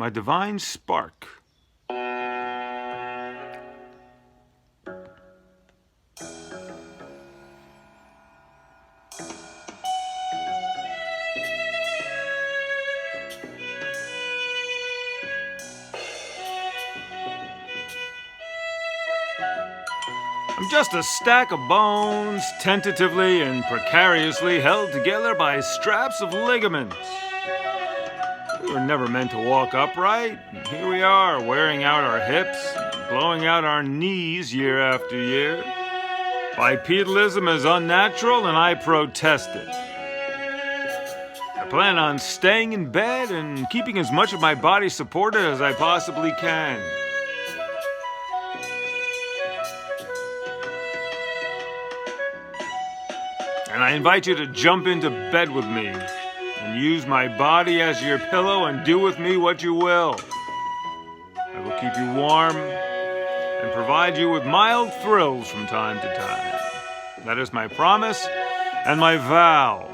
My divine spark. I'm just a stack of bones, tentatively and precariously held together by straps of ligaments. We were never meant to walk upright, and here we are, wearing out our hips, blowing out our knees year after year. Bipedalism is unnatural, and I protest it. I plan on staying in bed and keeping as much of my body supported as I possibly can. And I invite you to jump into bed with me and use my body as your pillow and do with me what you will. I will keep you warm and provide you with mild thrills from time to time. That is my promise and my vow.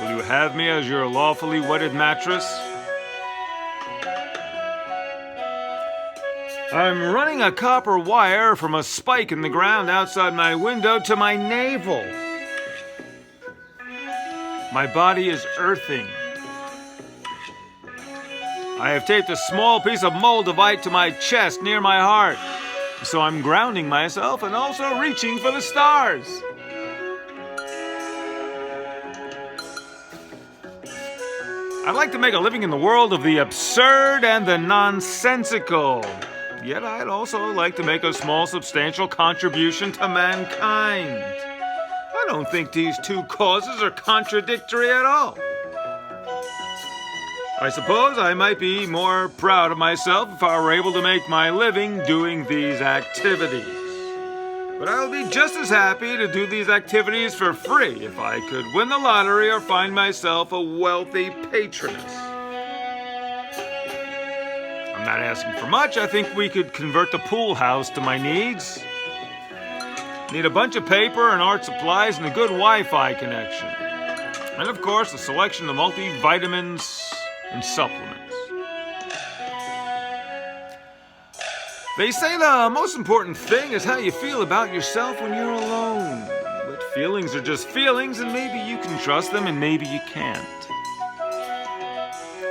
Will you have me as your lawfully wedded mattress? I'm running a copper wire from a spike in the ground outside my window to my navel. My body is earthing. I have taped a small piece of Moldavite to my chest near my heart, so I'm grounding myself and also reaching for the stars. I'd like to make a living in the world of the absurd and the nonsensical. Yet I'd also like to make a small, substantial contribution to mankind. I don't think these two causes are contradictory at all. I suppose I might be more proud of myself if I were able to make my living doing these activities. But I would be just as happy to do these activities for free if I could win the lottery or find myself a wealthy patroness. I'm not asking for much. I think we could convert the pool house to my needs. Need a bunch of paper and art supplies and a good Wi-Fi connection. And of course, a selection of multivitamins and supplements. They say the most important thing is how you feel about yourself when you're alone. But feelings are just feelings, and maybe you can trust them and maybe you can't.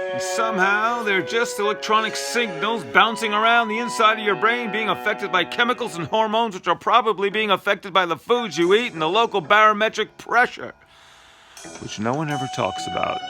And somehow they're just electronic signals bouncing around the inside of your brain, being affected by chemicals and hormones, which are probably being affected by the foods you eat and the local barometric pressure, which no one ever talks about.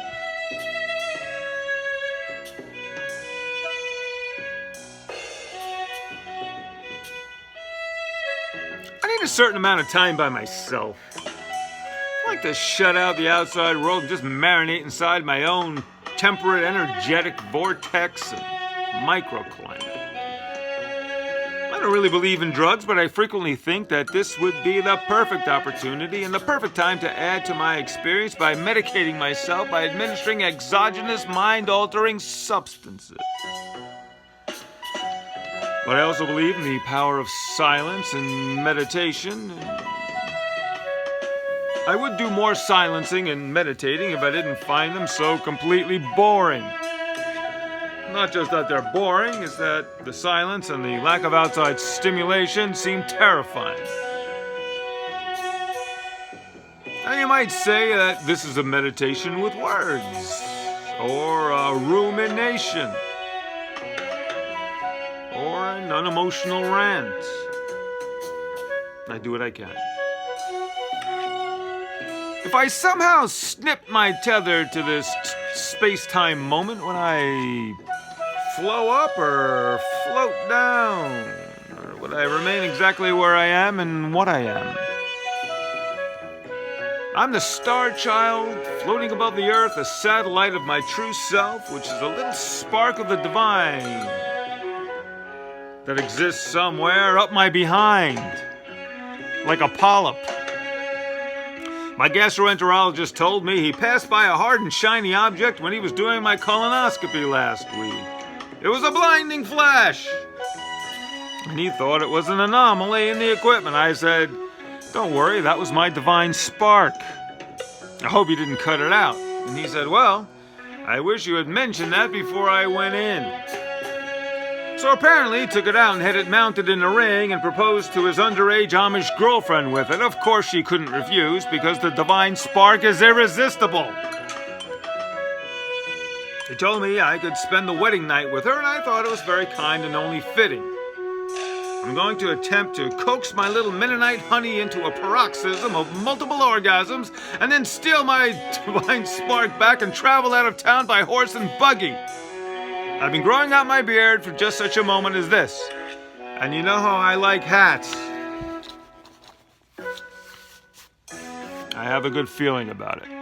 I need a certain amount of time by myself. I like to shut out the outside world and just marinate inside my own temperate, energetic vortex and microclimate. I don't really believe in drugs, but I frequently think that this would be the perfect opportunity and the perfect time to add to my experience by medicating myself by administering exogenous mind-altering substances. But I also believe in the power of silence and meditation. I would do more silencing and meditating if I didn't find them so completely boring. Not just that they're boring, it's that the silence and the lack of outside stimulation seem terrifying. And you might say that this is a meditation with words, or a rumination, or an unemotional rant. I do what I can. If I somehow snip my tether to this space-time moment when I flow up or float down, or would I remain exactly where I am and what I am? I'm the star child floating above the earth, a satellite of my true self, which is a little spark of the divine that exists somewhere up my behind, like a polyp. My gastroenterologist told me he passed by a hard and shiny object when he was doing my colonoscopy last week. It was a blinding flash. And he thought it was an anomaly in the equipment. I said, "Don't worry, that was my divine spark. I hope you didn't cut it out." And he said, "Well, I wish you had mentioned that before I went in. So apparently he took it out and had it mounted in a ring and proposed to his underage Amish girlfriend with it. Of course she couldn't refuse because the divine spark is irresistible. He told me I could spend the wedding night with her, and I thought it was very kind and only fitting. I'm going to attempt to coax my little Mennonite honey into a paroxysm of multiple orgasms and then steal my divine spark back and travel out of town by horse and buggy. I've been growing out my beard for just such a moment as this. And you know how I like hats. I have a good feeling about it.